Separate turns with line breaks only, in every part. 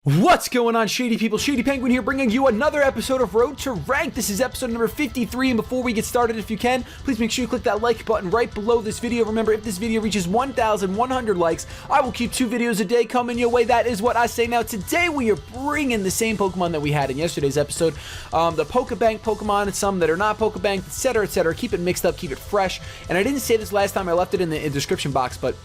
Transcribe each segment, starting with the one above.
What's going on, Shady people? ShadyPenguinn here, bringing you another episode of Road to Rank. This is episode number 53, and before we get started, if you can, please make sure you click that like button right below this video. Remember, if this video reaches 1,100 likes, I will keep 2 videos a day coming your way. That is what I say. Now, today we are bringing the same Pokemon that we had in yesterday's episode, the Pokebank Pokemon, and some that are not Pokebank, etc., etc. Keep it mixed up, keep it fresh. And I didn't say this last time, I left it in the description box, but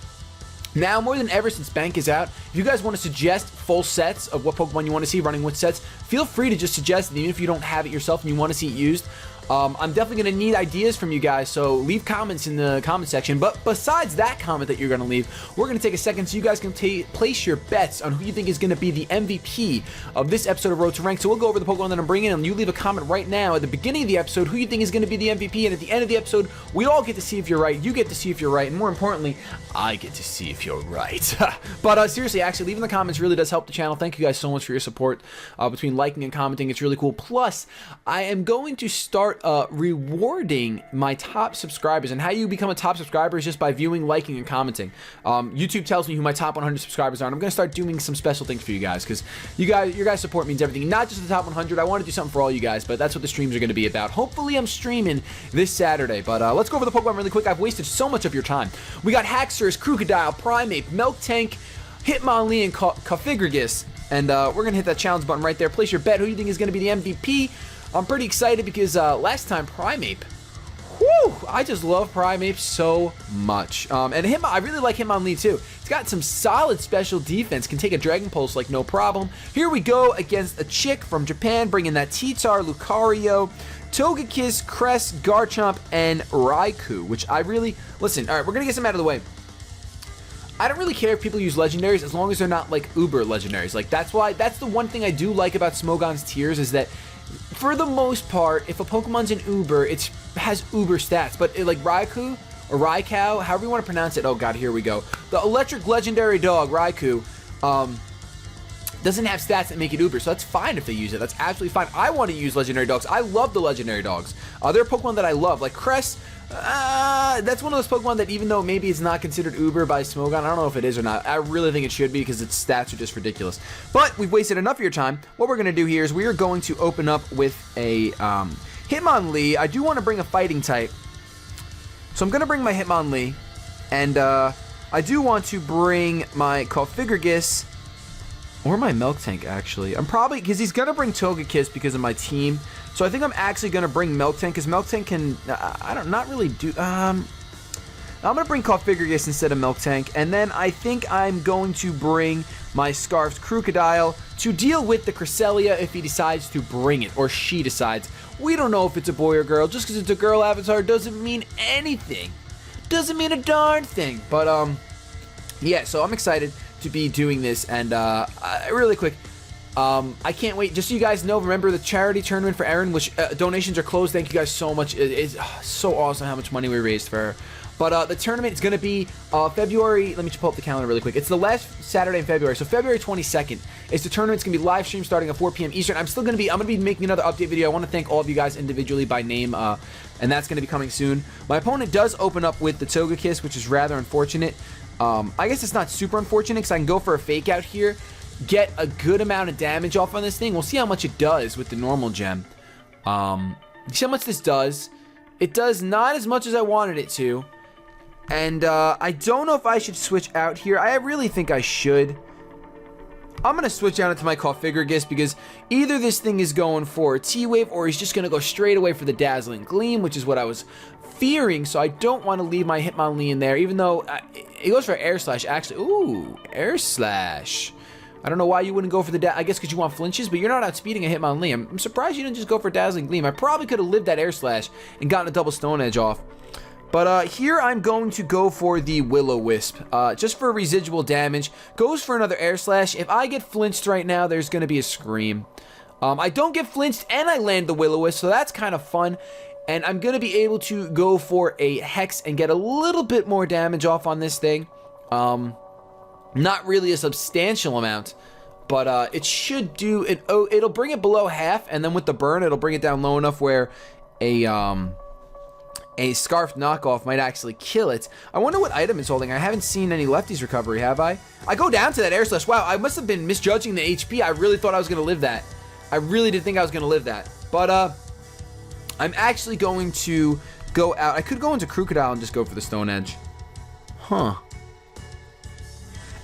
now, more than ever, since Bank is out, if you guys want to suggest full sets of what Pokemon you want to see running which sets, feel free to just suggest it, even if you don't have it yourself and you want to see it used. I'm definitely going to need ideas from you guys, so leave comments in the comment section. But besides that comment that you're going to leave, we're going to take a second so you guys can place your bets on who you think is going to be the MVP of this episode of Road to Rank. So we'll go over the Pokemon that I'm bringing, and you leave a comment right now at the beginning of the episode who you think is going to be the MVP, and at the end of the episode, we all get to see if you're right, you get to see if you're right, and more importantly, I get to see if you're right. But seriously, actually, leaving the comments really does help the channel. Thank you guys so much for your support between liking and commenting. It's really cool. Plus, I am going to start rewarding my top subscribers, and how you become a top subscriber is just by viewing, liking, and commenting. YouTube tells me who my top 100 subscribers are, and I'm going to start doing some special things for you guys, because your guys' support means everything. Not just the top 100. I want to do something for all you guys, but that's what the streams are going to be about. Hopefully, I'm streaming this Saturday, but let's go over the Pokemon really quick. I've wasted so much of your time. We got Haxorus, Crocodile, Primeape, Miltank, Hitmonlee, and Cofagrigus, and we're going to hit that challenge button right there. Place your bet who you think is going to be the MVP. I'm pretty excited because last time Primeape, whew, I just love Primeape so much. And I really like Hitmonlee too. It's got some solid special defense, can take a Dragon Pulse like no problem. Here we go against a chick from Japan, bringing that T-Tar, Lucario, Togekiss, Cress, Garchomp, and Raikou, which I really, listen, all right, we're going to get some out of the way. I don't really care if people use legendaries as long as they're not like uber legendaries. Like that's the one thing I do like about Smogon's tiers is that for the most part, if a Pokemon's an uber, it has uber stats. But like Raikou or Raikou, however you want to pronounce it. Oh god, here we go. The electric legendary dog Raikou doesn't have stats that make it uber, so that's fine if they use it. That's absolutely fine. I want to use legendary dogs. I love the legendary dogs. There are Pokemon that I love, like Cress. That's one of those Pokemon that even though maybe it's not considered uber by Smogon, I don't know if it is or not. I really think it should be because its stats are just ridiculous. But we've wasted enough of your time. What we're going to do here is we are going to open up with a Hitmonlee. I do want to bring a fighting type, so I'm going to bring my Hitmonlee, and I do want to bring my Cofagrigus or my Miltank, actually. I'm probably, because he's going to bring Togekiss because of my team. So I think I'm actually going to bring Miltank, because Miltank can, not really do, I'm going to bring Cofagrigus instead of Miltank, and then I think I'm going to bring my Scarfed Crocodile to deal with the Cresselia if he decides to bring it, or she decides. We don't know if it's a boy or girl. Just because it's a girl avatar doesn't mean anything. Doesn't mean a darn thing. But, yeah, so I'm excited to be doing this, and really quick, I can't wait. Just so you guys know, remember the charity tournament for Erin, which donations are closed. Thank you guys so much. It's so awesome how much money we raised for her. But the tournament is going to be February. Let me just pull up the calendar really quick. It's the last Saturday in February, so February 22nd is the tournament. It's going to be live stream starting at 4 p.m. Eastern. I'm going to be making another update video. I want to thank all of you guys individually by name, and that's going to be coming soon. My opponent does open up with the Togekiss, which is rather unfortunate. I guess it's not super unfortunate because I can go for a fake out here, get a good amount of damage off on this thing. We'll see how much it does with the normal gem. See how much this does. It does not as much as I wanted it to. And I don't know if I should switch out here. I really think I should. I'm going to switch out into my Cofagrigus because either this thing is going for a T-Wave or he's just going to go straight away for the Dazzling Gleam, which is what I was fearing, so I don't want to leave my Hitmonlee in there, even though it goes for Air Slash, actually. Ooh, Air Slash. I don't know why you wouldn't go for the I guess because you want flinches, but you're not outspeeding a Hitmonlee. I'm surprised you didn't just go for Dazzling Gleam. I probably could have lived that Air Slash and gotten a double Stone Edge off. But here I'm going to go for the Will-O-Wisp, just for residual damage. Goes for another Air Slash. If I get flinched right now, there's going to be a Scream. I don't get flinched, and I land the Will-O-Wisp, so that's kind of fun. And I'm going to be able to go for a Hex and get a little bit more damage off on this thing. Not really a substantial amount, but it should do it. Oh, it'll bring it below half, and then with the burn, it'll bring it down low enough where a a Scarf knockoff might actually kill it. I wonder what item it's holding. I haven't seen any lefties recovery, have I? I go down to that air slash. Wow, I must have been misjudging the HP. I really thought I was going to live that. I really did think I was going to live that. But I'm actually going to go out. I could go into Crocodile and just go for the Stone Edge. Huh.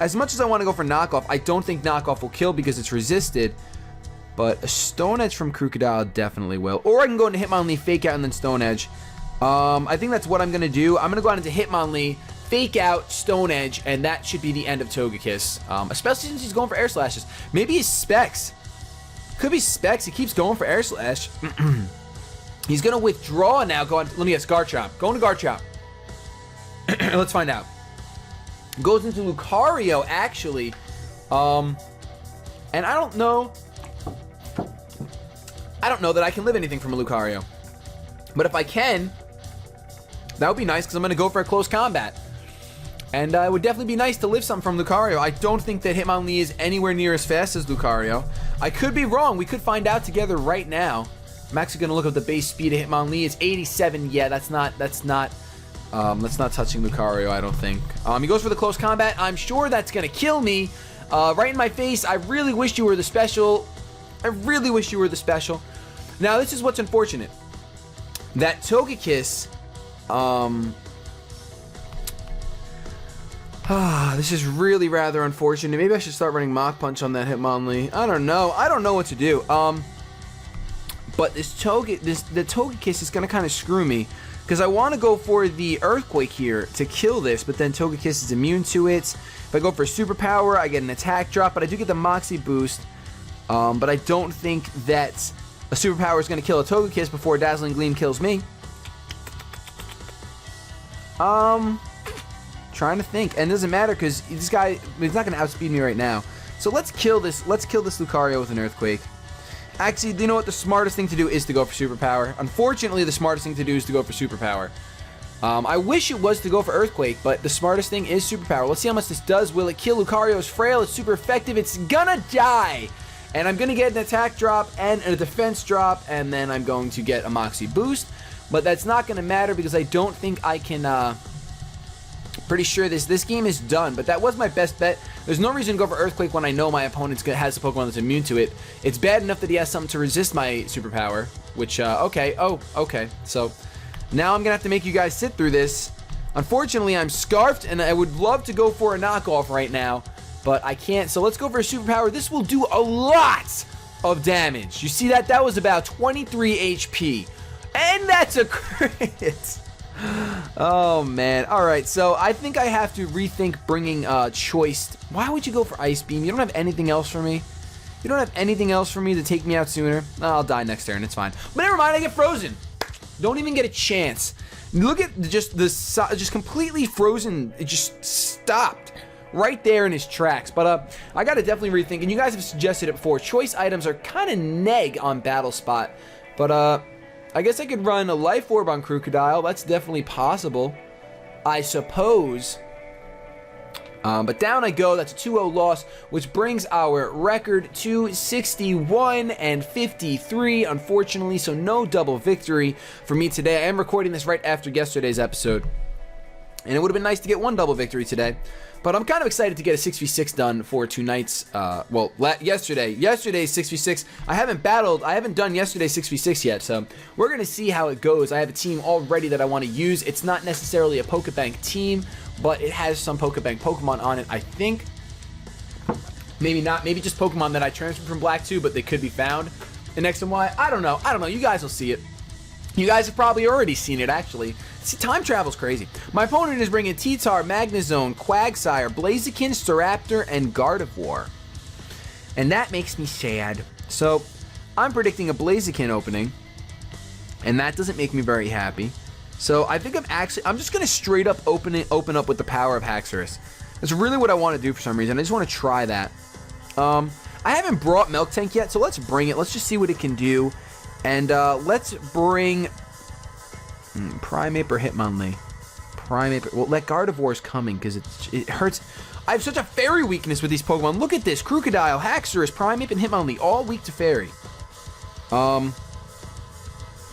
As much as I want to go for knockoff, I don't think knockoff will kill because it's resisted. But a Stone Edge from Crocodile definitely will. Or I can go into Hitmonlee, Fake Out, and then Stone Edge. I think that's what I'm going to do. I'm going to go out into Hitmonlee, Fake Out, Stone Edge, and that should be the end of Togekiss. Especially since he's going for Air Slashes. Maybe he's Specs. Could be Specs. He keeps going for Air Slash. He's going to withdraw now. Go on. Let me guess. Garchomp. Going to Garchomp. Let's find out. Goes into Lucario, actually. And I don't know. I don't know that I can live anything from a Lucario. But if I can, that would be nice because I'm going to go for a close combat. And it would definitely be nice to live something from Lucario. I don't think that Hitmonlee is anywhere near as fast as Lucario. I could be wrong. We could find out together right now. I'm actually going to look up the base speed of Hitmonlee. It's 87. Yeah, that's not touching Lucario, I don't think. He goes for the close combat. I'm sure that's going to kill me. Right in my face. I really wish you were the special. I really wish you were the special. Now, this is what's unfortunate. That Togekiss, this is really rather unfortunate. Maybe I should start running Mach Punch on that Hitmonlee. I don't know. I don't know what to do. But the Togekiss is going to kind of screw me. Because I want to go for the Earthquake here to kill this, but then Togekiss is immune to it. If I go for Superpower, I get an attack drop, but I do get the Moxie boost. But I don't think that a Superpower is going to kill a Togekiss before Dazzling Gleam kills me. Trying to think. And it doesn't matter because this guy, he's not going to outspeed me right now. So let's kill this Lucario with an Earthquake. Actually, you know what? The smartest thing to do is to go for Superpower. Unfortunately, the smartest thing to do is to go for Superpower. I wish it was to go for Earthquake, but the smartest thing is Superpower. Let's see how much this does. Will it kill Lucario? It's frail. It's super effective. It's gonna die. And I'm gonna get an attack drop and a defense drop, and then I'm going to get a Moxie boost. But that's not gonna matter because I don't think I can... Pretty sure this game is done, but that was my best bet. There's no reason to go for Earthquake when I know my opponent has a Pokemon that's immune to it. It's bad enough that he has something to resist my Superpower, which, okay. Oh, okay. So, now I'm going to have to make you guys sit through this. Unfortunately, I'm Scarfed, and I would love to go for a knockoff right now, but I can't. So, let's go for a Superpower. This will do a lot of damage. You see that? That was about 23 HP. And that's a crit. Oh man. Alright, so I think I have to rethink bringing Choice. Why would you go for Ice Beam? You don't have anything else for me? You don't have anything else for me to take me out sooner? I'll die next turn, it's fine. But never mind, I get frozen. Don't even get a chance. Look at just completely frozen. It just stopped right there in his tracks. But I gotta definitely rethink, and you guys have suggested it before. Choice items are kind of neg on Battle Spot. But I guess I could run a Life Orb on Crocodile. That's definitely possible, I suppose. But down I go. That's a 2-0 loss, which brings our record to 61 and 53, unfortunately. So no double victory for me today. I am recording this right after yesterday's episode, and it would have been nice to get one double victory today. But I'm kind of excited to get a 6v6 done for tonight's, yesterday's 6v6. I haven't done yesterday's 6v6 yet, so we're going to see how it goes. I have a team already that I want to use. It's not necessarily a Pokebank team, but it has some Pokebank Pokemon on it, I think. Maybe not. Maybe just Pokemon that I transferred from Black 2, but they could be found in X and Y. I don't know. You guys will see it. You guys have probably already seen it, actually. See, time travel's crazy. My opponent is bringing T-Tar, Magnezone, Quagsire, Blaziken, Staraptor, and Gardevoir. And that makes me sad. So, I'm predicting a Blaziken opening, and that doesn't make me very happy. So, I think I'm just going to straight up open up with the power of Haxorus. That's really what I want to do for some reason. I just want to try that. I haven't brought Milk Tank yet, so let's bring it. Let's just see what it can do. And let's bring Primeape or Hitmonlee. Primeape. Well, that Gardevoir is coming because it hurts. I have such a fairy weakness with these Pokemon. Look at this. Crocodile, Haxorus, Primeape, and Hitmonlee. All weak to fairy.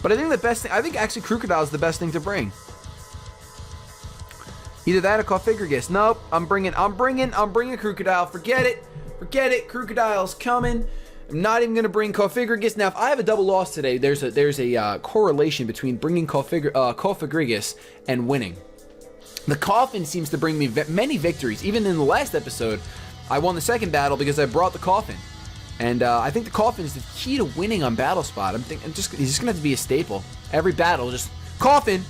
But I think the best thing, I think actually Crocodile is the best thing to bring. Either that or Cofigrigus. Nope, I'm bringing Crocodile. Forget it. Crocodile's coming. I'm not even gonna bring Cofigrigus. Now, if I have a double loss today, there's a correlation between bringing Cofigrigus and winning. The Coffin seems to bring me many victories. Even in the last episode, I won the second battle because I brought the Coffin. And I think the Coffin is the key to winning on Battle Spot. He's just gonna have to be a staple. Every battle, just Coffin,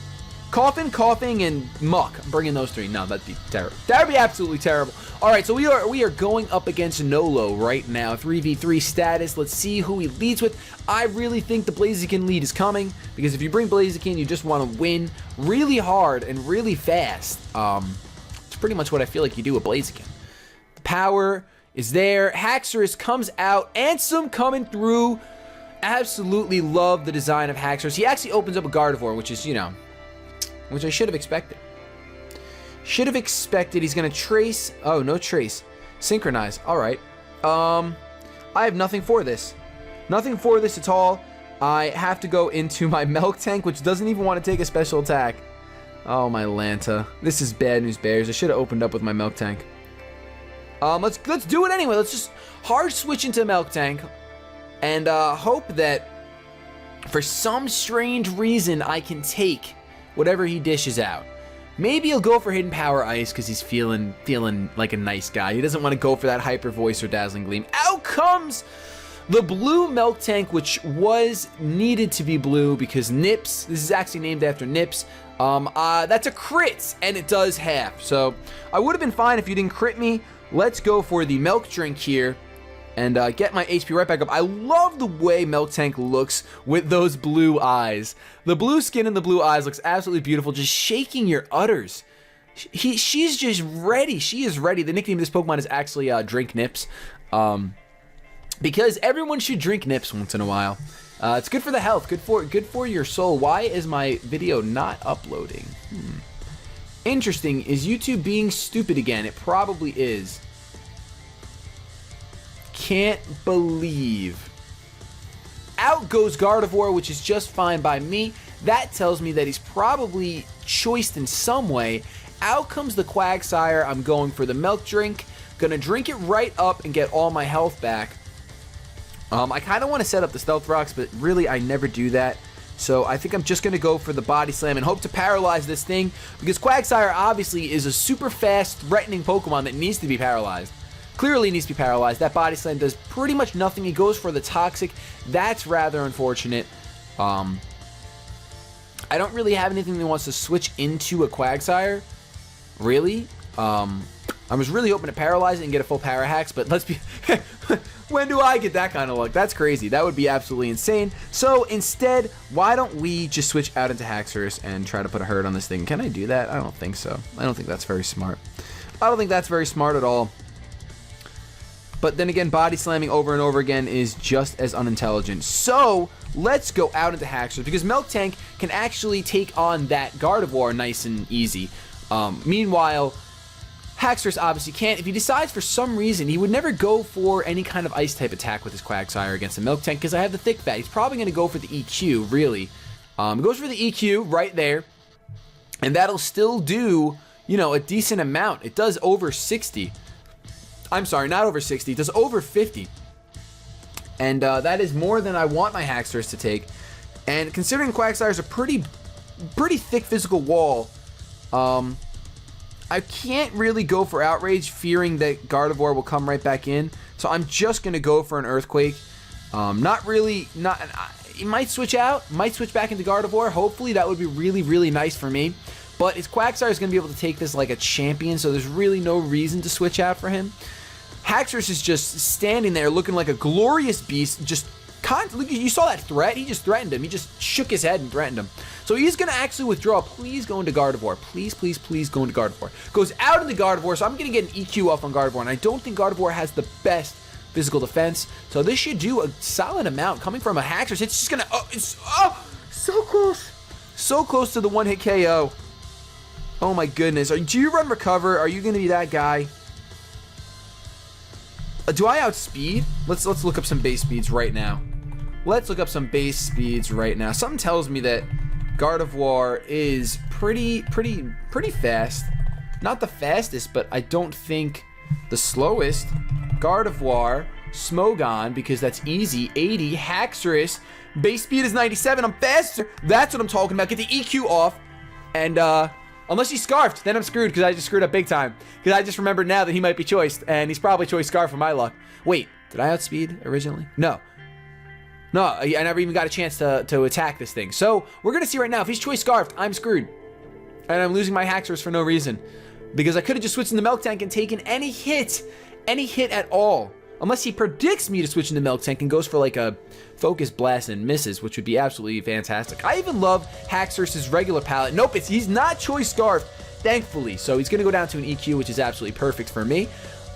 Coughing, and Muck. I'm bringing those three. No, that'd be terrible. That'd be absolutely terrible. All right, so we are going up against Nolo right now. 3v3 status. Let's see who he leads with. I really think the Blaziken lead is coming, because if you bring Blaziken, you just want to win really hard and really fast. It's pretty much what I feel like you do with Blaziken. Power is there. Haxorus comes out. Ansem coming through. Absolutely love the design of Haxorus. He actually opens up a Gardevoir, which is, which I should have expected. He's going to trace. Oh, no trace. Synchronize. All right. I have nothing for this. Nothing for this at all. I have to go into my Milk Tank, which doesn't even want to take a special attack. Oh, my Lanta. This is bad news, Bears. I should have opened up with my Milk Tank. Let's do it anyway. Let's just hard switch into Milk Tank and hope that for some strange reason I can take whatever he dishes out. Maybe he'll go for Hidden Power Ice because he's feeling like a nice guy. He doesn't want to go for that Hyper Voice or Dazzling Gleam. Out comes the blue Milk Tank, which was needed to be blue because Nips, this is actually named after Nips. That's a crit, and it does half. So I would have been fine if you didn't crit me. Let's go for the Milk Drink here and get my HP right back up. I love the way Milk Tank looks with those blue eyes. The blue skin and the blue eyes looks absolutely beautiful, just shaking your udders. She's just ready. She is ready. The nickname of this Pokemon is actually Drink Nips, because everyone should drink Nips once in a while. It's good for the health, good for your soul. Why is my video not uploading? Interesting. Is YouTube being stupid again? It probably is. Can't believe. Out goes Gardevoir, which is just fine by me. That tells me that he's probably choiced in some way. Out comes the Quagsire. I'm going for the Milk Drink. Gonna drink it right up and get all my health back. I kind of want to set up the Stealth Rocks, but really I never do that. So I think I'm just going to go for the Body Slam and hope to paralyze this thing, because Quagsire obviously is a super fast, threatening Pokemon that needs to be paralyzed. Clearly needs to be paralyzed. That Body Slam does pretty much nothing. He goes for the Toxic. That's rather unfortunate. I don't really have anything that wants to switch into a Quagsire. Really? I was really hoping to paralyze it and get a full Power Hacks, but let's be... When do I get that kind of luck? That's crazy. That would be absolutely insane. So instead, why don't we just switch out into Haxorus and try to put a hurt on this thing? Can I do that? I don't think so. I don't think that's very smart. I don't think that's very smart at all. But then again, body slamming over and over again is just as unintelligent. So let's go out into Haxorus, because Milk Tank can actually take on that Gardevoir nice and easy. Meanwhile, Haxorus obviously can't. If he decides for some reason, he would never go for any kind of ice type attack with his Quagsire against the Milk Tank, because I have the Thick Fat. He's probably going to go for the EQ, really. Goes for the EQ right there, and that'll still do, a decent amount. It does over 60. I'm sorry, not over 60. It does over 50. And that is more than I want my Haxorus to take. And considering Quagsire is a pretty thick physical wall, I can't really go for Outrage, fearing that Gardevoir will come right back in. So I'm just going to go for an Earthquake. He might switch out, might switch back into Gardevoir. Hopefully that would be really, really nice for me. But his Quagsire is going to be able to take this like a champion, so there's really no reason to switch out for him. Haxorus is just standing there looking like a glorious beast. You saw that threat? He just threatened him. He just shook his head and threatened him. So he's going to actually withdraw. Please go into Gardevoir. Please, please, please go into Gardevoir. Goes out into Gardevoir, so I'm going to get an EQ off on Gardevoir. And I don't think Gardevoir has the best physical defense. So this should do a solid amount coming from a Haxorus. It's just going to... so close. So close to the one-hit KO. Oh my goodness. Do you run Recover? Are you going to be that guy? Do I outspeed? Let's look up some base speeds right now. let's look up some base speeds right now. Something tells me that Gardevoir is pretty fast. Not the fastest, but I don't think the slowest. Gardevoir, Smogon, because that's easy, 80. Haxorus, base speed is 97. I'm faster. That's what I'm talking about. Get the EQ off. And, unless he's Scarfed, then I'm screwed because I just screwed up big time. Because I just remembered now that he might be choiced, and he's probably choiced Scarf for my luck. Wait, did I outspeed originally? No. No, I never even got a chance to attack this thing. So, we're going to see right now. If he's choice Scarfed, I'm screwed. And I'm losing my Haxorus for no reason. Because I could have just switched into Milk Tank and taken any hit at all. Unless he predicts me to switch into Milk Tank and goes for like a Focus Blast and misses, which would be absolutely fantastic. I even love Haxorus' regular palette. Nope, he's not choice Scarfed, thankfully. So he's going to go down to an EQ, which is absolutely perfect for me.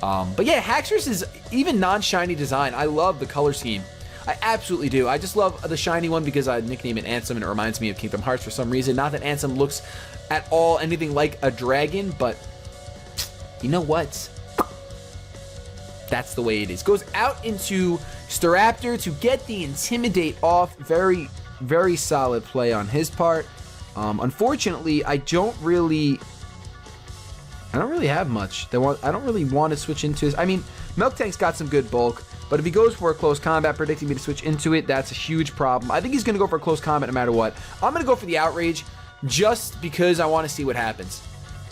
But yeah, Haxorus is even non-shiny design. I love the color scheme. I absolutely do. I just love the shiny one because I nicknamed it Ansem and it reminds me of Kingdom Hearts for some reason. Not that Ansem looks at all anything like a dragon, but you know what? That's the way it is. Goes out into Staraptor to get the Intimidate off. Very, very solid play on his part. Unfortunately, I don't really have much. I don't really want to switch into this. I mean, Milk Tank's got some good bulk, but if he goes for a close combat, predicting me to switch into it, that's a huge problem. I think he's going to go for a close combat no matter what. I'm going to go for the Outrage just because I want to see what happens.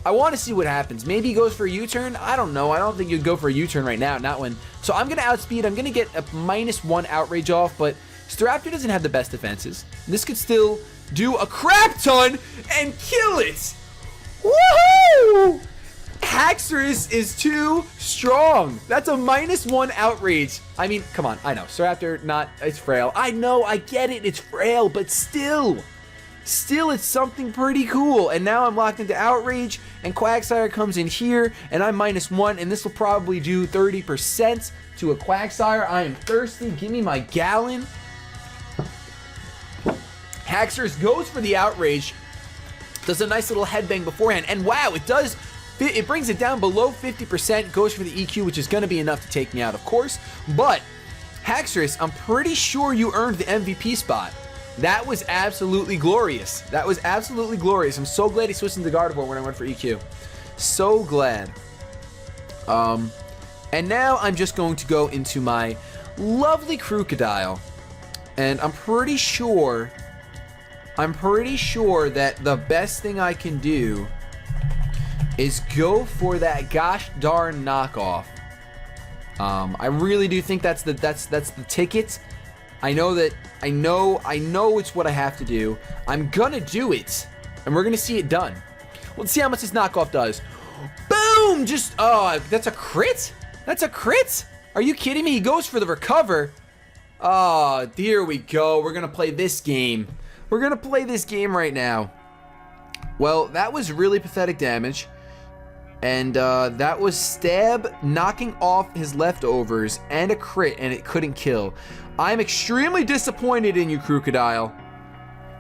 Maybe he goes for a U-turn. I don't know. I don't think you'd go for a U-turn right now. Not when. So I'm going to outspeed. I'm going to get a -1 Outrage off, but Staraptor doesn't have the best defenses. This could still do a crap ton and kill it. Woohoo! Haxorus is too strong. That's a -1 Outrage. I mean, come on. I know. Staraptor, it's frail. I know. I get it. It's frail, but still, it's something pretty cool. And now I'm locked into Outrage, and Quagsire comes in here, and I'm -1, and this will probably do 30% to a Quagsire. I am thirsty. Give me my gallon. Haxorus goes for the Outrage. Does a nice little headbang beforehand, and wow, it brings it down below 50%, goes for the EQ, which is going to be enough to take me out, of course. But, Haxorus, I'm pretty sure you earned the MVP spot. That was absolutely glorious. I'm so glad he switched into Gardevoir when I went for EQ. So glad. And now I'm just going to go into my lovely Crocodile. And I'm pretty sure that the best thing I can do is go for that gosh darn knockoff. I really do think that's the ticket. I know it's what I have to do. I'm gonna do it, and we're gonna see it done. Let's see how much this knockoff does. Boom! That's a crit? That's a crit? Are you kidding me? He goes for the recover. Oh, here we go. We're gonna play this game. We're gonna play this game right now. Well, that was really pathetic damage. And that was Stab knocking off his leftovers and a crit, and it couldn't kill. I'm extremely disappointed in you, Crocodile.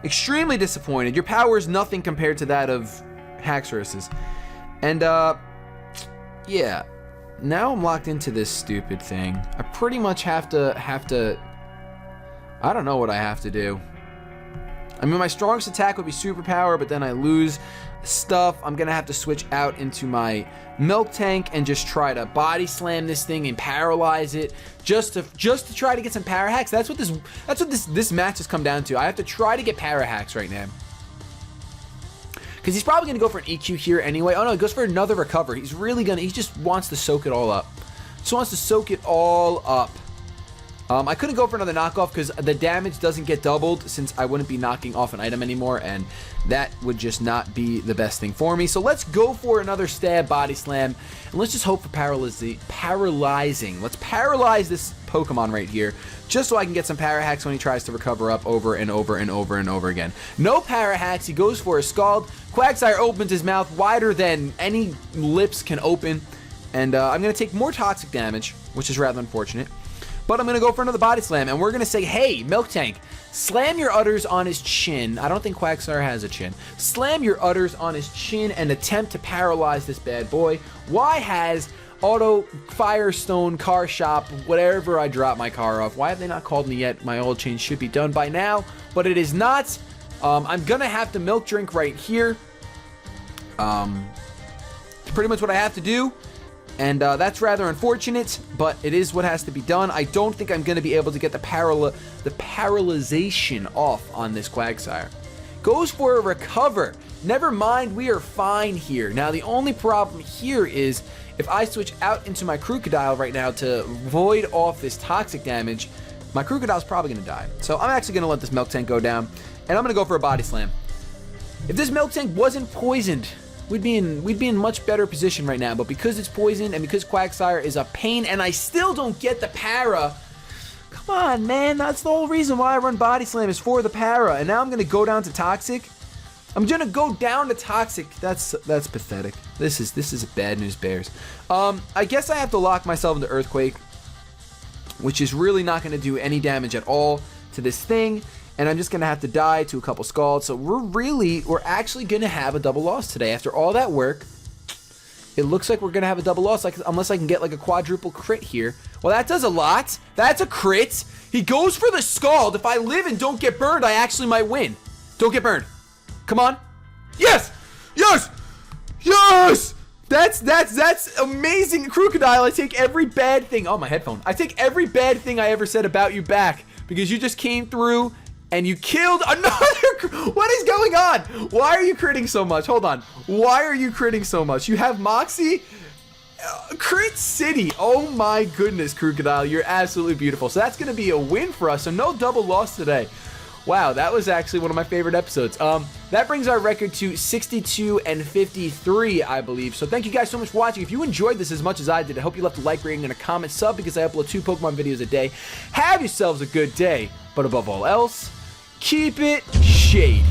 Extremely disappointed. Your power is nothing compared to that of Haxorus's. And, yeah. Now I'm locked into this stupid thing. I pretty much have to... I don't know what I have to do. I mean, my strongest attack would be superpower, but then I lose stuff. I'm gonna have to switch out into my Milk Tank and just try to body slam this thing and paralyze it, just to try to get some power hacks. That's what this match has come down to. I have to try to get power hacks right now, because he's probably gonna go for an EQ here anyway. Oh no, he goes for another recover. He just wants to soak it all up. I couldn't go for another knockoff because the damage doesn't get doubled, since I wouldn't be knocking off an item anymore, and that would just not be the best thing for me. So let's go for another stab body slam, and let's just hope for paralyzing. Let's paralyze this Pokemon right here, just so I can get some power hacks when he tries to recover up over and over and over and over again. No power hacks. He goes for a Scald. Quagsire opens his mouth wider than any lips can open, and I'm going to take more toxic damage, which is rather unfortunate. But I'm going to go for another body slam, and we're going to say, hey, Milk Tank, slam your udders on his chin. I don't think Quagsire has a chin. Slam your udders on his chin and attempt to paralyze this bad boy. Why has Auto Firestone Car Shop, whatever I drop my car off. Why have they not called me yet? My oil change should be done by now, but it is not. I'm gonna have to milk drink right here. It's pretty much what I have to do, and that's rather unfortunate, but it is what has to be done. I don't think I'm gonna be able to get the paralyzation off on this Quagsire. Goes for a recover. Never mind, we are fine here. Now, the only problem here is if I switch out into my Crocodile right now to void off this toxic damage, my Crocodile's probably going to die. So I'm actually going to let this Milk Tank go down, and I'm going to go for a Body Slam. If this Milk Tank wasn't poisoned, we'd be in much better position right now. But because it's poisoned and because Quagsire is a pain and I still don't get the para, come on, man. That's the whole reason why I run Body Slam is for the para. And now I'm going to go down to Toxic. I'm gonna go down to Toxic. That's pathetic. This is bad news bears. I guess I have to lock myself into Earthquake, which is really not gonna do any damage at all to this thing, and I'm just gonna have to die to a couple Scalds. So we're actually gonna have a double loss today. After all that work, it looks like we're gonna have a double loss, unless I can get like a quadruple crit here. Well, that does a lot. That's a crit. He goes for the Scald. If I live and don't get burned, I actually might win. Don't get burned. Come on. Yes! Yes! Yes! That's amazing, Crocodile. I take every bad thing. Oh, my headphone. I take every bad thing I ever said about you back because you just came through and you killed another. What is going on? Why are you critting so much? Hold on. Why are you critting so much? You have Moxie? Crit City. Oh my goodness, Crocodile. You're absolutely beautiful. So that's going to be a win for us. So no double loss today. Wow, that was actually one of my favorite episodes. That brings our record to 62-53, I believe. So thank you guys so much for watching. If you enjoyed this as much as I did, I hope you left a like, rating, and a comment, sub, because I upload 2 Pokemon videos a day. Have yourselves a good day, but above all else, keep it shady.